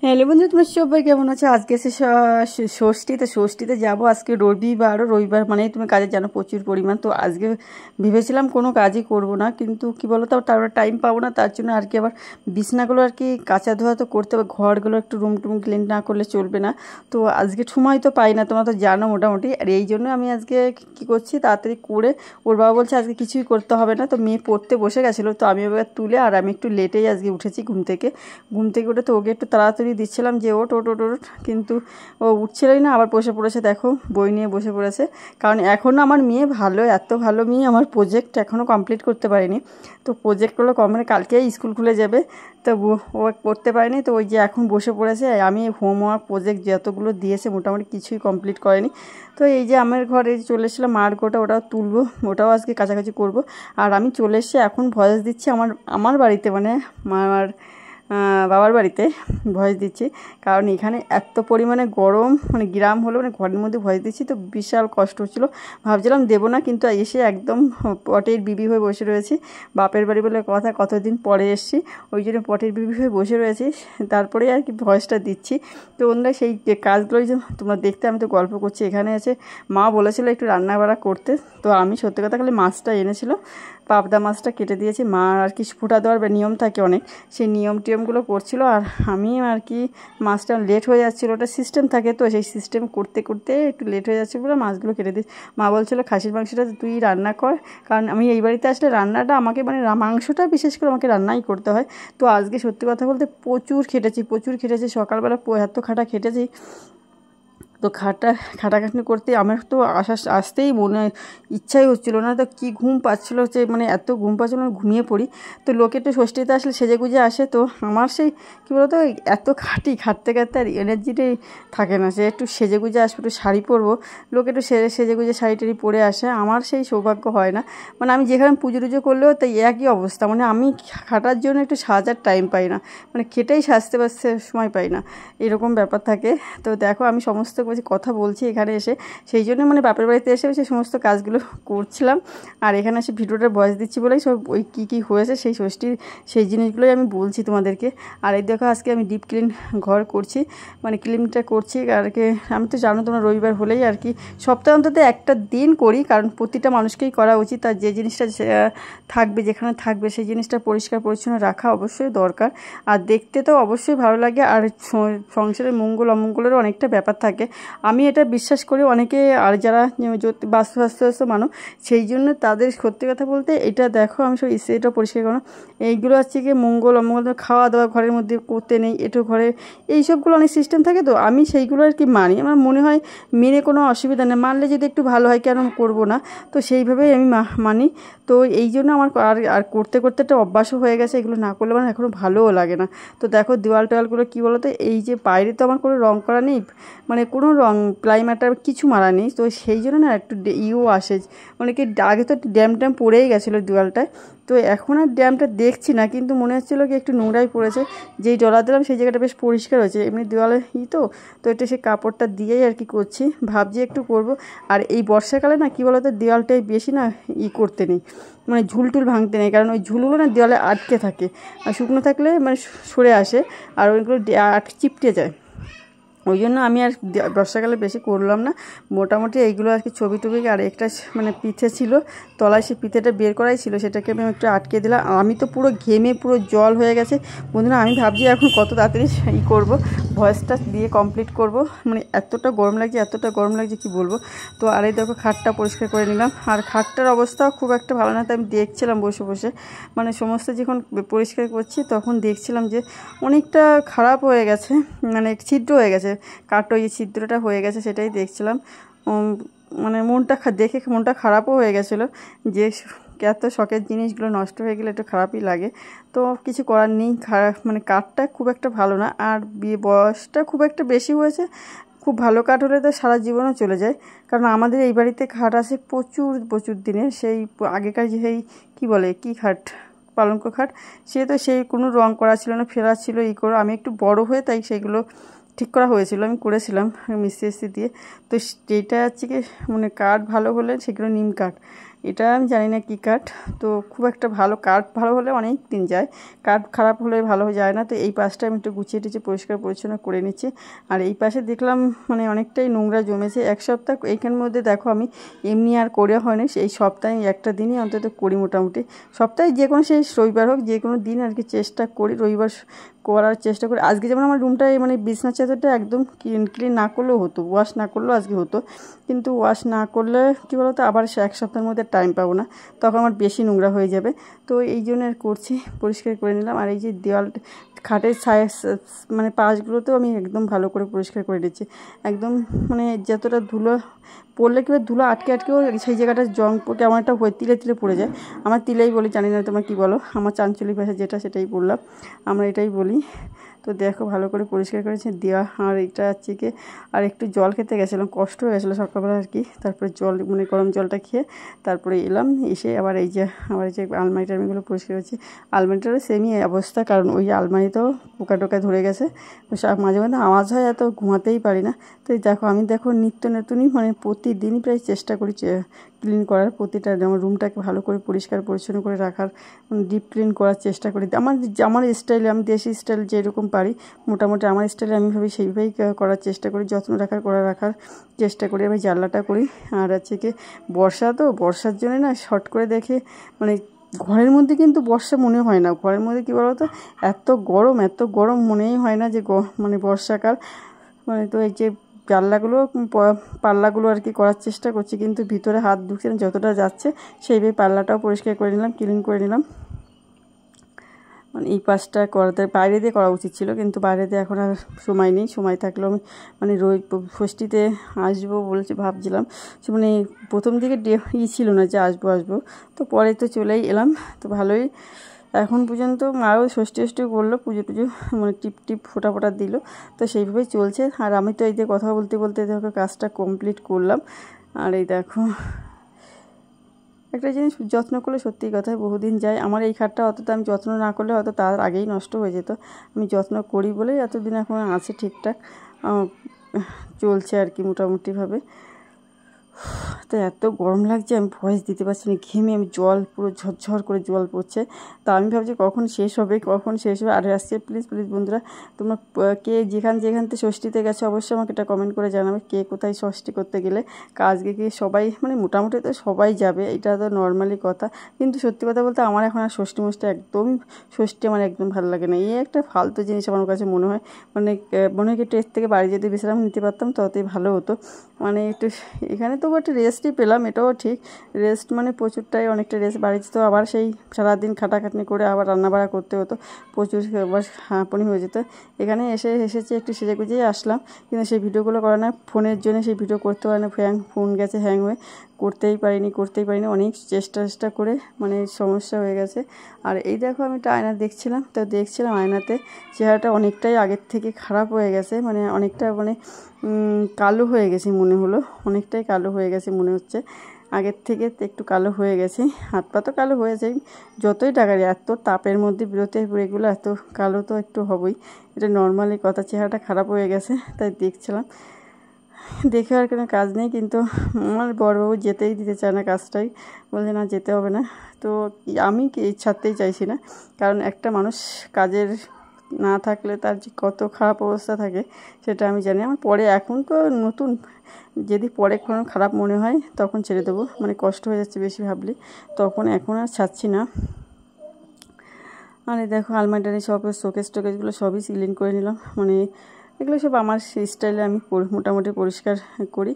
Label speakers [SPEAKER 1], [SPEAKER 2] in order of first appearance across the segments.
[SPEAKER 1] Hello বন্ধু, তোমার সবাই কেমন আছে? আজকে সে ষষ্ঠীতে যাবো। আজকে রবিবার মানে তুমি কাজে জানো প্রচুর পরিমাণ। তো আজকে ভেবেছিলাম কোনো কাজই করব না, কিন্তু কি বলো তো, তারপরে টাইম পাবো না। তার জন্য আর কি আবার বিছনাগুলো আর কি কাচা ধোয়া তো করতে হবে, ঘরগুলো একটু রুম টুম ক্লিন না করলে চলবে না। তো আজকে সময় তো পাই না, তোমরা তো জানো মোটামুটি। আর এই জন্য আমি আজকে কী করছি, তাড়াতাড়ি করে ওর বাবা বলছে আজকে কিছুই করতে হবে না। তো মেয়ে পড়তে বসে গেছিলো, তো আমি এবার তুলে আর আমি একটু লেটেই আজকে উঠেছি ঘুম থেকে উঠে। তো ওকে একটু তাড়াতাড়ি দিচ্ছিলাম যে ওট ওট ওট ওট, কিন্তু ও উঠছিলই না, আবার বসে পড়েছে। দেখো বই নিয়ে বসে পড়েছে, কারণ এখনও আমার মেয়ে ভালো, এত ভালো মেয়ে, আমার প্রজেক্ট এখনও কমপ্লিট করতে পারিনি। তো প্রজেক্টগুলো মানে কালকেই স্কুল খুলে যাবে, তো ও করতে পারেনি। তো ওই যে এখন বসে পড়েছে। আমি হোমওয়ার্ক প্রজেক্ট যতগুলো দিয়েছে মোটামুটি কিছুই কমপ্লিট করেনি। তো এই যে আমার ঘরে চলে এসেছিলাম, মার গোটা ওটাও তুলবো, ওটাও আজকে কাছাকাছি করব। আর আমি চলে এসেছি, এখন ভয়েস দিচ্ছি আমার বাড়িতে, মানে আমার বাবার বাড়িতে ভয়েস দিচ্ছি। কারণ এখানে এত পরিমাণে গরম, মানে গ্রাম হলো, মানে ঘরের মধ্যে ভয়েস দিচ্ছি, তো বিশাল কষ্ট হচ্ছিলো। ভাবছিলাম দেবো না, কিন্তু এসে একদম পটের বিবি হয়ে বসে রয়েছি। বাপের বাড়ি বলে কথা, কতদিন পরে এসেছি, ওই জন্য পটের বিবি হয়ে বসে রয়েছি। তারপরে আর কি ভয়েসটা দিচ্ছি। তো ওনারা সেই যে কাজগুলোই যে তোমরা দেখতে, আমি তো গল্প করছি। এখানে আছে মা বলেছিল একটু রান্না বাড়া করতে, তো আমি সত্যি কথা খালি মাছটা এনেছিল, পাবদা মাছটা কেটে দিয়েছি। মা আর কি ফোঁটা দেওয়ার নিয়ম থাকে অনেক, সেই টিয়মগুলো করছিল। আর আমি আর কি মাছটা লেট হয়ে যাচ্ছিলো, ওটা সিস্টেম থাকে, তো সেই সিস্টেম করতে করতে একটু লেট হয়ে যাচ্ছে বলে মাছগুলো কেটে দিই। মা বলছিল খাসির মাংসটা তুই রান্না কর, কারণ আমি এই বাড়িতে আসলে রান্নাটা আমাকে, মানে মাংসটা বিশেষ করে আমাকে রান্নাই করতে হয়। তো আজকে সত্যি কথা বলতে প্রচুর খেটেছি সকালবেলা, এত খাটা খেটেছি। তো খাটাখাটনি করতে আমার তো আসতেই মনে ইচ্ছাই হচ্ছিলো না। তো কী ঘুম পাচ্ছিলো, যে মানে এত ঘুম পাচ্ছিলো, ঘুমিয়ে পড়ি। তো লোকে একটু ষষ্ঠীতে আসলে সেজে গুজে আসে, তো আমার সেই কী বলতো, এত খাটতে আর এনার্জিটাই থাকে না, সে একটু সেজে গুজে আসবো, একটু শাড়ি পরবো। লোকে একটু সেজে গুজে শাড়ি টাড়ি পরে আসে, আমার সেই সৌভাগ্য হয় না। মানে আমি যেখানে পুজো টুজো করলেও তাই একই অবস্থা, মানে আমি খাটার জন্য একটু সাজার টাইম পাই না, মানে খেটেই সাজতে সময় পাই না, এরকম ব্যাপার থাকে। তো দেখো আমি সমস্ত কথা বলছি এখানে এসে, সেই জন্য মানে বাপের বাড়িতে এসে সেই সমস্ত কাজগুলো করছিলাম। আর এখানে এসে ভিডিওটা ভয়েস দিচ্ছি বলেই সব ওই কী হয়েছে সেই ষষ্ঠীর সেই জিনিসগুলোই আমি বলছি তোমাদেরকে। আর এই দেখো আজকে আমি ডিপ ক্লিন ঘর করছি, মানে ক্লিনটা করছি আর কি। আমি তো জানো তোমরা রবিবার হলেই আর কি সপ্তাহে অন্তত একটা দিন করি, কারণ প্রতিটা মানুষকেই করা উচিত। আর যে জিনিসটা থাকবে, যেখানে থাকবে সেই জিনিসটা পরিষ্কার পরিচ্ছন্ন রাখা অবশ্যই দরকার। আর দেখতে তো অবশ্যই ভালো লাগে, আর সংসারের মঙ্গল অমঙ্গলেরও অনেকটা ব্যাপার থাকে। আমি এটা বিশ্বাস করি, অনেকে আর যারা বাস্তু মানুষ, সেই জন্য তাদের সত্যি কথা বলতে এটা দেখো আমি সব এটা পরিষ্কার করো, এইগুলো হচ্ছে কি মঙ্গল অমঙ্গল, খাওয়া দাওয়া ঘরের মধ্যে করতে নেই, এটু ঘরে এইসবগুলো অনেক সিস্টেম থাকে। তো আমি সেইগুলো আর কি মানি, আমার মনে হয় মেনে কোনো অসুবিধা নেই, মানলে যদি একটু ভালো হয়, কেন করবো না। তো সেইভাবেই আমি মানি। তো এই জন্য আমার আর করতে একটা অভ্যাসও হয়ে গেছে, এগুলো না করলে আমার এখনও ভালোও লাগে না। তো দেখো দেওয়াল টোয়ালগুলো কী বলো তো, এই যে বাইরে তো আমার কোনো রং করা নেই, মানে কোনো রং প্লাইমারটার কিছু মারা নেই, তো সেই জন্য না একটু আসে, মানে কি আগে তো ড্যাম পড়েই গেছিলো দেওয়ালটায়। তো এখন আর ড্যামটা দেখছি না, কিন্তু মনে হচ্ছিলো কি একটু নোংরাই পড়েছে। যেই ডলা দিলাম সেই জায়গাটা বেশ পরিষ্কার হয়েছে, এমনি দেওয়ালে তো এটা সেই কাপড়টা দিয়েই আর কি করছি, ভাবছি একটু করব। আর এই বর্ষাকালে না কী বলো তো, দেওয়ালটাই বেশি না করতে নেই, মানে ঝুলটুল ভাঙতে নেই, কারণ ওই ঝুলগুলো না দেওয়ালে আটকে থাকে, আর শুকনো থাকলে মানে সরে আসে, আর ওইগুলো চিপটে যায়। ওই জন্য আমি আর বর্ষাকালে বেশি করলাম না, মোটামুটি এইগুলো আর কি ছবি টবি। আর একটা মানে পিঠে ছিল তলায়, সেই পিঠেটা বের করাই ছিল, সেটাকে আমি একটু আটকে দিলাম। আমি তো পুরো ঘেমে পুরো জল হয়ে গেছে বন্ধুরা। আমি ভাবছি এখন কত তাড়াতাড়ি করব, ভয়েসটা দিয়ে কমপ্লিট করব, মানে এতটা গরম লাগছে কি বলবো। তো আর এই দেখো খাটটা পরিষ্কার করে নিলাম, আর খাটটার অবস্থাও খুব একটা ভালো না, তাই আমি দেখছিলাম বসে বসে, মানে সমস্ত যখন পরিষ্কার করছি তখন দেখছিলাম যে অনেকটা খারাপ হয়ে গেছে, মানে ছিদ্র হয়ে গেছে, কাঠটা এই ছিদ্রটা হয়ে গেছে, সেটাই দেখছিলাম। মানে দেখে মনটা খারাপও হয়ে গেছিলো, যে এত শখের জিনিসগুলো নষ্ট হয়ে গেলে একটু খারাপই লাগে। তো কিছু করার নেই, মানে কাঠটা খুব একটা ভালো না, আর বয়সটা খুব একটা বেশি হয়েছে। খুব ভালো কাঠ হলে তো সারা জীবনও চলে যায়, কারণ আমাদের এই বাড়িতে খাট আছে প্রচুর দিনের, সেই আগেকার যে সেই কী বলে কী খাট, পালঙ্ক খাট, সেই কোনো রং করা ছিল না, ফেরা ছিল করে। আমি একটু বড় হয়ে তাই সেগুলো ঠিক করা হয়েছিল, আমি করেছিলাম মিস্ত্রি দিয়ে। তো যেটা হচ্ছে কি মানে কাঠ ভালো হলে সেগুলো নিম কাঠ, এটা আমি জানি না কী কাঠ, তো খুব একটা ভালো কাঠ ভালো হলে অনেক দিন যায়, কাঠ খারাপ হলে ভালো যায় না। তো এই পাশটা আমি একটু গুছিয়ে টুছিয়ে পরিষ্কার পরিচ্ছন্ন করে নিচ্ছি। আর এই পাশে দেখলাম মানে অনেকটাই নোংরা জমেছে। এক সপ্তাহ এইখানের মধ্যে দেখো আমি এমনি আর করে হয়নি, সেই সপ্তাহে একটা দিনই অন্তত করি মোটামুটি। সপ্তাহে যে কোনো সেই রবিবার হোক যে কোনো দিন আর কি চেষ্টা করি রবিবার করার চেষ্টা করি। আজকে যেমন আমার রুমটায় মানে বিছনা চাদরটা একদম ক্লিন না করলেও হতো, ওয়াশ না করলেও আজকে হতো, কিন্তু ওয়াশ না করলে কী বলো তো আবার সে এক সপ্তাহের মধ্যে টাইম পাবো না, তখন আমার বেশি নোংরা হয়ে যাবে। তো এই জন্য আর করছি, পরিষ্কার করে নিলাম। আর এই যে দেওয়াল খাটের মানে পাশগুলোতেও আমি একদম ভালো করে পরিষ্কার করে দিচ্ছি, একদম মানে যতটা ধুলো পড়লে কী ধুলো আটকে আটকেও সেই জায়গাটা জং কেমন একটা হয়ে তিলে তিলে পড়ে যায়। আমার তিলেই বলি, জানি না তোমার কী বলো, আমার চাঞ্চলিক ভাষা যেটা সেটাই বললাম, আমরা এটাই বলি। তো দেখো ভালো করে পরিষ্কার করেছে দেওয়া। আর এটা হচ্ছে কি আর একটু জল খেতে গেছিলাম, কষ্ট হয়ে গেছিলো সকালবেলা আর কি। তারপরে জল মানে গরম জলটা খেয়ে তারপরে এলাম, এসে আবার এই যে আলমারি টালমারিগুলো পরিষ্কার করছি। আলমারিটারও সেমই অবস্থা, কারণ ওই আলমারিতেও পোকা টোকা ধরে গেছে, মাঝে মাঝে আওয়াজ হয়, এত ঘুমাতেই পারি না। তো দেখো আমি নিত্য নতুনই মানে প্রতিদিনই প্রায় চেষ্টা করি ক্লিন করার, প্রতিটা আমার রুমটাকে ভালো করে পরিষ্কার পরিচ্ছন্ন করে রাখার, ডিপ ক্লিন করার চেষ্টা করি। আমার স্টাইলে, আমি দেশি স্টাইল যেরকম পারি মোটামুটি আমার স্টাইলে আমি ভাবি সেইভাবেই করার চেষ্টা করি, যত্ন রাখার চেষ্টা করি। আমি জানলাটা করি। আর আছে কি বর্ষা, তো বর্ষার জন্য না শর্ট করে দেখে মানে ঘরের মধ্যে কিন্তু বর্ষা মনে হয় না, ঘরের মধ্যে কী বলো তো এত গরম মনেই হয় না যে মানে বর্ষাকাল। মানে তো এই যে পাল্লাগুলো আর কি করার চেষ্টা করছি, কিন্তু ভিতরে হাত ঢুকছে না, যতটা যাচ্ছে সেইভাবে পাল্লাটাও পরিষ্কার করে নিলাম, ক্লিন করে নিলাম। মানে এই পাশটা করাতে বাইরে দিয়ে করা উচিত ছিল, কিন্তু বাইরে দিয়ে এখন আর সময় নেই। সময় থাকলেও আমি মানে ষষ্ঠীতে আসবো বলছি ভাবছিলাম, মানে প্রথম দিকে ছিল না যে আসবো, তো পরে তো চলেই এলাম। তো ভালোই এখন পর্যন্ত মাও ষষ্ঠী করলো, পুজো টুজো মানে টিপ ফোটা দিল, তো সেইভাবেই চলছে। আর আমি তো এই যে কথা বলতে দেখো কাজটা কমপ্লিট করলাম। আর এই দেখো একটা জিনিস যত্ন করলে সত্যি কথায় বহুদিন যায়। আমার এই খাটটা অতটা আমি যত্ন না করলে হয়তো তার আগেই নষ্ট হয়ে যেত, আমি যত্ন করি বলেই এতদিন এখন আছে ঠিকঠাক চলছে আর কি মোটামুটিভাবে। তো এত গরম লাগছে, আমি ভয়েস দিতে পারছি না, ঘেমে আমি জল পুরো ঝরঝর করে জল পড়ছে। তা আমি ভাবছি কখন শেষ হবে। আর আসছে প্লিজ বন্ধুরা, তোমরা কে যেখানতে ষষ্ঠীতে গেছে অবশ্যই আমাকে এটা কমেন্ট করে জানাবে, কে কোথায় ষষ্ঠী করতে গেলে। আজকে কি সবাই মানে মোটামুটি তো সবাই যাবে, এটা তো নর্মালি কথা, কিন্তু সত্যি কথা বলতে আমার এখন আর ষষ্ঠী আমার একদম ভালো লাগে না। এই একটা ফালতু জিনিস আমার কাছে মনে হয়, মনে হয় একটু এর থেকে বাড়ি যেতে বিশ্রাম নিতে পারতাম ততই ভালো হতো। মানে একটু এখানে তো একটু রেস্টই পেলাম, এটাও ঠিক, রেস্ট মানে প্রচুরটাই অনেকটা রেস্ট। বাড়িতে তো আবার সেই সারাদিন খাটাখাটনি করে আবার রান্নাবাড়া করতে হতো, প্রচুর আবার হাঁপানি হয়ে যেত। এখানে এসেছি একটু সেজে গুজিয়ে আসলাম, কিন্তু সেই ভিডিওগুলো করে না, ফোনের জন্য সেই ভিডিও করতে পারে না, ফোন গেছে হ্যাং হয়ে করতেই পারিনি, অনেক চেষ্টা করে মানে সমস্যা হয়ে গেছে। আর এই দেখো আমি একটা আয়না দেখছিলাম আয়নাতে চেহারাটা অনেকটাই আগের থেকে খারাপ হয়ে গেছে, মানে অনেকটা মানে কালো হয়ে গেছে মনে হলো, অনেকটাই কালো হয়ে গেছে মনে হচ্ছে, আগের থেকে একটু কালো হয়ে গেছে। হাত পা তো কালো হয়ে যায়, যতই টাকারি এত তাপের মধ্যে বেরোতে এগুলো এত কালো তো একটু হবেই, এটা নর্মালি কথা। চেহারাটা খারাপ হয়ে গেছে, তাই দেখছিলাম, দেখে আর কোনো কাজ নেই। কিন্তু আমার বড়বাবু যেতেই দিতে চায় না কাজটাই, বলছে না যেতে হবে না। তো আমি ছাড়তেই চাইছি না, কারণ একটা মানুষ কাজের না থাকলে তার যে কত খারাপ অবস্থা থাকে সেটা আমি জানি। আমার পরে এখন তো নতুন, যদি পরে কোনো খারাপ মনে হয় তখন ছেড়ে দেবো, মানে কষ্ট হয়ে যাচ্ছে বেশি ভাবলি, এখন আর ছাড়ছি না। আর দেখো আলমারিটারি সব শোকেসগুলো সবই ক্লিন করে নিলাম, মানে এগুলো সব আমার স্টাইলে আমি মোটামুটি পরিষ্কার করি।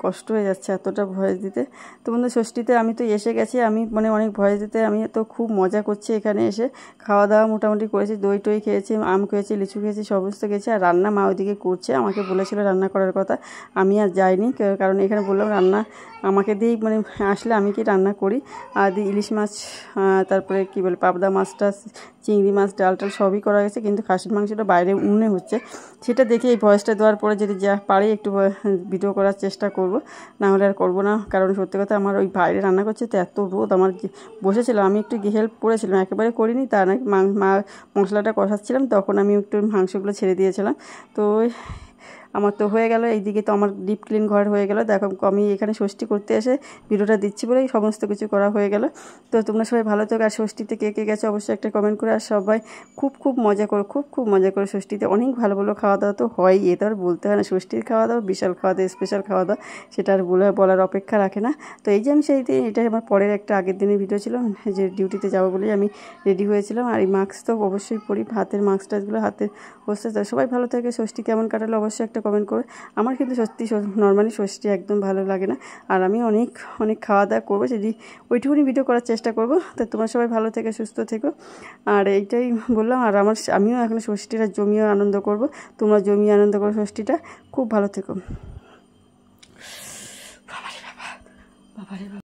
[SPEAKER 1] কষ্ট হয়ে যাচ্ছে এতটা ভয়েস দিতে। তো বন্ধু ষষ্ঠীতে আমি তো এসে গেছি, আমি মানে অনেক ভয়েস দিতে আমি তো খুব মজা করছি এখানে এসে, খাওয়া দাওয়া মোটামুটি করেছি, দই টই খেয়েছি, আম খেয়েছি, লিচু খেয়েছি, সমস্ত খেয়েছি। আর রান্না মা ওইদিকে করছে, আমাকে বলেছিল রান্না করার কথা, আমি আর যাইনি, কারণ এখানে বললাম রান্না আমাকে দিয়েই মানে আসলে আমি কি রান্না করি। আর ইলিশ মাছ, তারপরে কী বলে পাবদা মাছটা, চিংড়ি মাছ, ডাল সবই করা গেছে, কিন্তু খাসির মাংসটা বাইরে উনুনে হচ্ছে, সেটা দেখে এই ভয়েসটা দেওয়ার পরে যদি যা পারি একটু ভিডিও করার চেষ্টা করব, না হলে আর করবো না। কারণ সত্যি কথা আমার ওই বাইরে রান্না করছে তো এত রোদ, আমার বসেছিলাম, আমি একটু হেল্প করেছিলাম, একেবারে করিনি তা না, মশলাটা কষাচ্ছিলাম, তখন আমি একটু মাংসগুলো ছেড়ে দিয়েছিলাম। তো আমার তো হয়ে গেল, এইদিকে তো আমার ডিপ ক্লিন ঘর হয়ে গেল। দেখো আমি এখানে ষষ্ঠী করতে এসে ভিডিওটা দিচ্ছি বলেই সমস্ত কিছু করা হয়ে গেল। তো তোমরা সবাই ভালো থেকো, আর ষষ্ঠীতে কে কে গেছো অবশ্যই একটা কমেন্ট করে। আর সবাই খুব মজা করো, খুব মজা করো। ষষ্ঠীতে অনেক ভালো খাওয়া দাওয়া তো হয়ই, এটা আর বলতে হয় না। ষষ্ঠীর খাওয়া দাওয়া বিশাল খাওয়া দাওয়া, স্পেশাল খাওয়া দাওয়া, সেটা আর বলার অপেক্ষা রাখে না। তো এই যে আমি সেই দিন, এটা আমার পরের একটা আগের দিনের ভিডিও ছিল, যে ডিউটিতে যাবো বলেই আমি রেডি হয়েছিলাম। আর এই মাস্ক তো অবশ্যই পরি, হাতের মাস্ক টাস্কগুলো হাতে বসতে। সবাই ভালো থাকে। ষষ্ঠী কেমন কাটালো অবশ্যই একটা কমেন্ট করে। আমার কিন্তু সত্যি নর্মালি ষষ্ঠী একদম ভালো লাগে না, আর আমি অনেক খাওয়া দাওয়া করবো, যদি ওইটুকুনি ভিডিও করার চেষ্টা করবো। তো তোমরা সবাই ভালো থেকে সুস্থ থেকো, আর এইটাই বললাম। আর আমিও এখন ষষ্ঠীটা জমিয়ে আনন্দ করব, তোমরা জমিয়ে আনন্দ করো ষষ্ঠীটা। খুব ভালো থেকো। বাবারে বাবা, বাবারে বাবা।